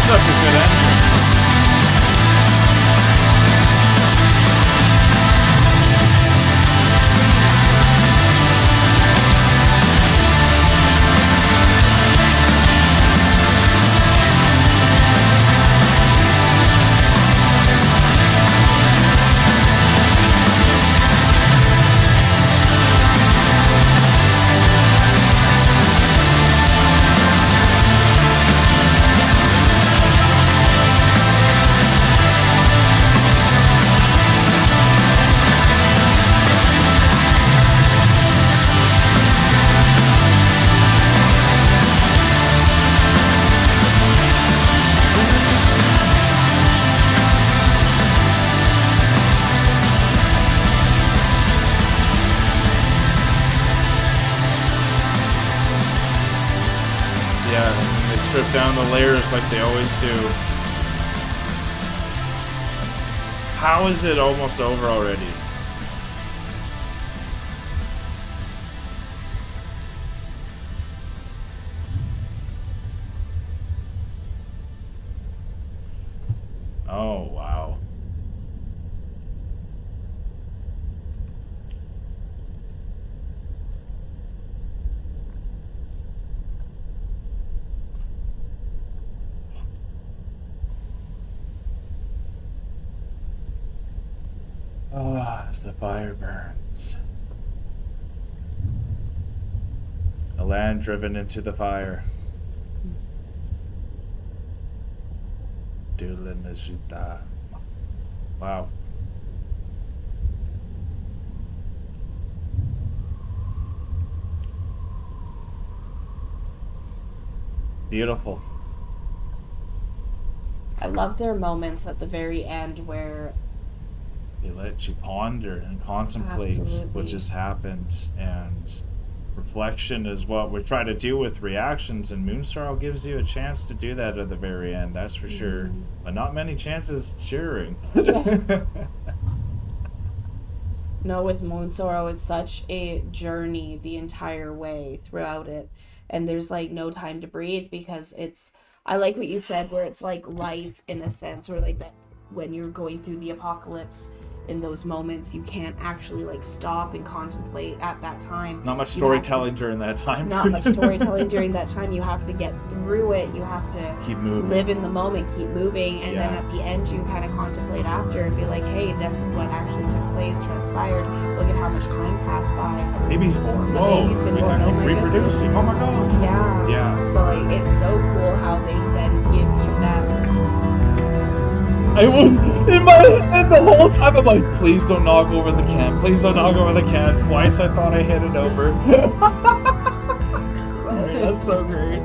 Such a good ending. They strip down the layers like they always do. How is it almost over already? Oh, wow. As the fire burns. A land driven into the fire. Wow. Beautiful. I love their moments at the very end where They let you ponder and contemplate what Absolutely. just happened. And reflection is what we try to do with reactions, and Moonsorrow gives you a chance to do that at the very end, that's for sure. Mhm. But not many chances cheering. Yeah. No, with Moonsorrow, it's such a journey the entire way throughout it. And there's like no time to breathe because I like what you said, where it's like life in a sense, or like that when you're going through the apocalypse in those moments, you can't actually like stop and contemplate at that time. Not much You have to storytelling during that time. not much storytelling during that time. You have to get through it. You have to Keep moving. live in the moment, keep moving, and then Yeah. at the end you kind of contemplate after and be like, hey, this is what actually took place, transpired. Look at how much time passed by. Baby's born. The Whoa. baby's been We born. have Oh my reproducing. goodness. Oh my gosh. Yeah. Yeah. So like it's so cool how they then give you that. I was in the whole time I'm like, please don't knock over the can. Please don't knock over the can. Twice I thought I hit it over. Sorry, that's so great.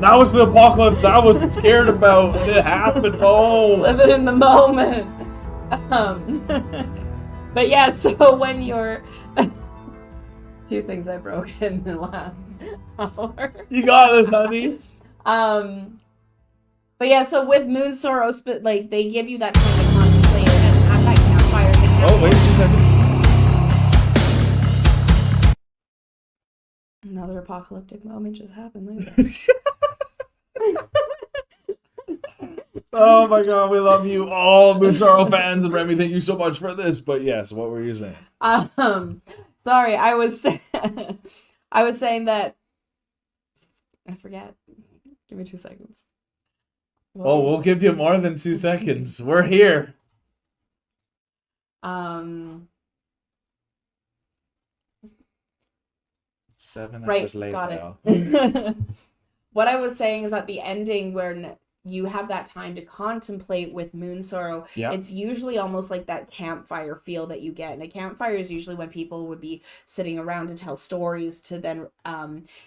That was the apocalypse I was scared about. It happened. Oh. Living in the moment. Um, but yeah, so when you're two things I broke in the last hour. You got this, honey. But yeah, so with Moonsorrow, like they give you that time to contemplate, and at that campfire, the campfire. Oh, wait 2 seconds. Another apocalyptic moment just happened. Oh my god, we love you all, Moonsorrow fans, and Remy, thank you so much for this. But yes, what were you saying? Sorry, I was saying that I forget. Give me 2 seconds. Oh, we'll give you more than 2 seconds. We're here. 7 hours later. Got it. What I was saying is at the ending when you have that time to contemplate with Moonsorrow, it's usually almost like that campfire feel that you get. And a campfire is usually when people would be sitting around to tell stories to then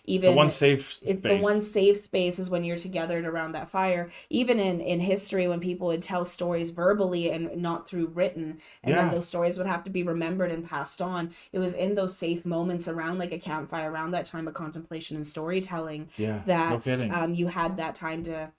even the one safe space. The one safe space is when you're together around that fire. Even in history, when people would tell stories verbally and not through written, and then those stories would have to be remembered and passed on. It was in those safe moments around like a campfire, around that time of contemplation and storytelling, that you had that time to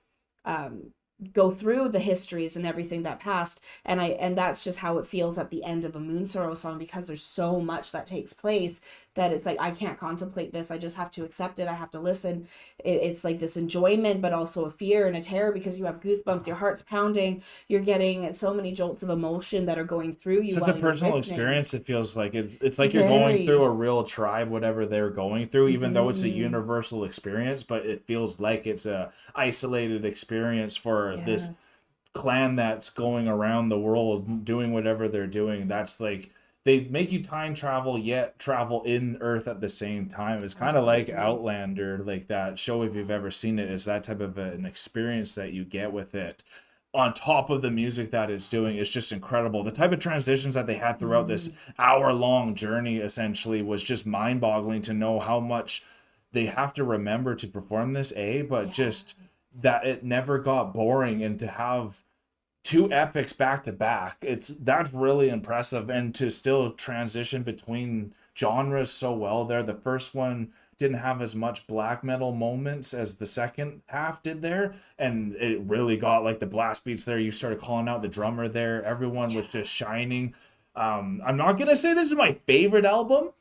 go through the histories and everything that passed, and that's just how it feels at the end of a Moonsorrow song, because there's so much that takes place that it's like I can't contemplate this, I just have to accept it, I have to listen. It's like this enjoyment but also a fear and a terror, because you have goosebumps, your heart's pounding, you're getting so many jolts of emotion that are going through you. Such a personal experience. It feels like it's like you're going through a real tribe, whatever they're going through, even though it's a universal experience, but it feels like it's a isolated experience for this clan that's going around the world doing whatever they're doing. That's like they make you time travel yet travel in Earth at the same time. It's kind of like Outlander, like that show, if you've ever seen it. Is that type of an experience that you get with it, on top of the music that it's doing. Is just incredible. The type of transitions that they had throughout this hour-long journey essentially was just mind-boggling, to know how much they have to remember to perform this, but just that it never got boring, and to have 2 epics back to back, that's really impressive. And to still transition between genres so well there. The first one didn't have as much black metal moments as the second half did there, and it really got like the blast beats there. You started calling out the drummer there. Everyone was just shining. I'm not gonna say this is my favorite album,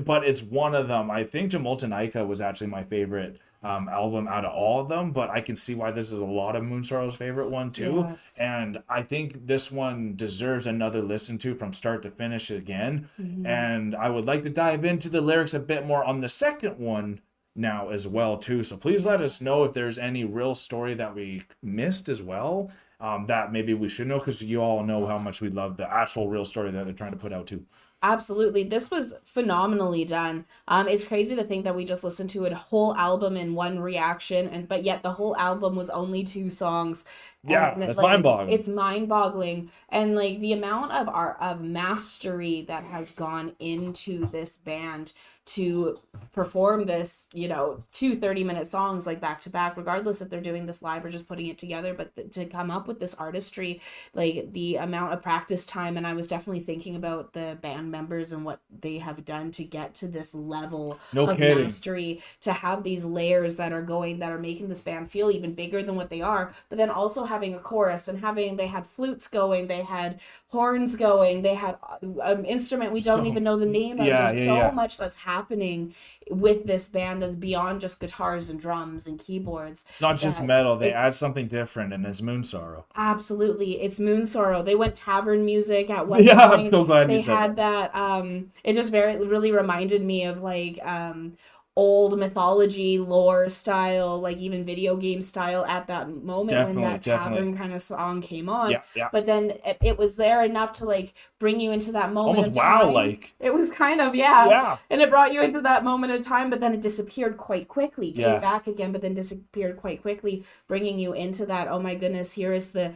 but it's one of them. I think Jamoltenica was actually my favorite album out of all of them, but I can see why this is a lot of Moonsorrow's favorite one too. And I think this one deserves another listen to from start to finish again. And I would like to dive into the lyrics a bit more on the second one now as well too. So please let us know if there's any real story that we missed as well, that maybe we should know, because you all know how much we love the actual real story that they're trying to put out too. Absolutely. This was phenomenally done. It's crazy to think that we just listened to a whole album in one reaction, and but yet the whole album was only 2 songs. Yeah, And that's like mind-boggling. it's mind-boggling. And like the amount of art of mastery that has gone into this band to perform this, 2 30-minute songs like back to back, regardless if they're doing this live or just putting it together, but to come up with this artistry, like the amount of practice time. And I was definitely thinking about the band members and what they have done to get to this level of mastery, to have these layers that are making this band feel even bigger than what they are, but then also having a chorus and they had flutes going, they had horns going, they had an instrument we don't even know the name of. There's so much that's happening with this band that's beyond just guitars and drums and keyboards. It's not just metal. They add something different, and it's Moonsorrow. Absolutely. It's Moonsorrow. They went tavern music at one point. I'm so glad you said that. They had that, it just really reminded me of like, old mythology lore style, like even video game style at that moment when that tavern kind of song came on. But then it was there enough to like bring you into that moment. Almost wow, like it was kind of and it brought you into that moment of time. But then it disappeared quite quickly. Came back again, but then disappeared quite quickly, bringing you into that. Oh my goodness! Here is the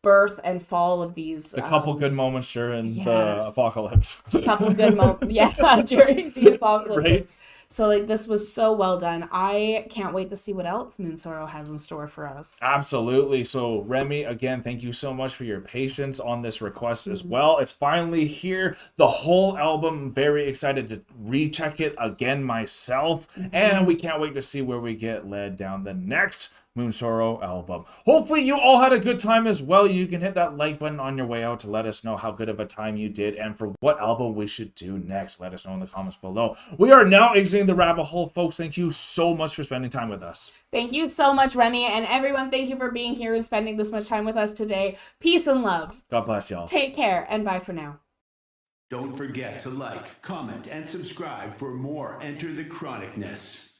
birth and fall of these. The couple good moments during the apocalypse. Couple good moments, during the apocalypse. Right? So like this was so well done. I can't wait to see what else Moonsorrow has in store for us. Absolutely. So Remy, again, thank you so much for your patience on this request as well. It's finally here. The whole album. I'm very excited to recheck it again myself. And we can't wait to see where we get led down the next Moonsorrow album. Hopefully you all had a good time as well. You can hit that like button on your way out to let us know how good of a time you did and for what album we should do next. Let us know in the comments below. We are now exiting the rabbit hole, folks. Thank you so much for spending time with us. Thank you so much, Remy, and everyone. Thank you for being here and spending this much time with us today. Peace and love. God bless y'all. Take care and bye for now. Don't forget to like, comment, and subscribe for more Enter the Chronicness.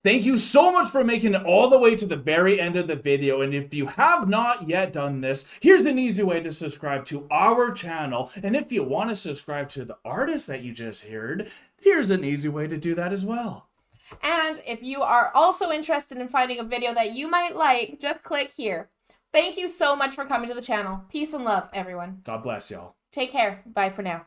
Thank you so much for making it all the way to the very end of the video. And if you have not yet done this, here's an easy way to subscribe to our channel. And if you want to subscribe to the artist that you just heard, here's an easy way to do that as well. And if you are also interested in finding a video that you might like, just click here. Thank you so much for coming to the channel. Peace and love, everyone. God bless y'all. Take care. Bye for now.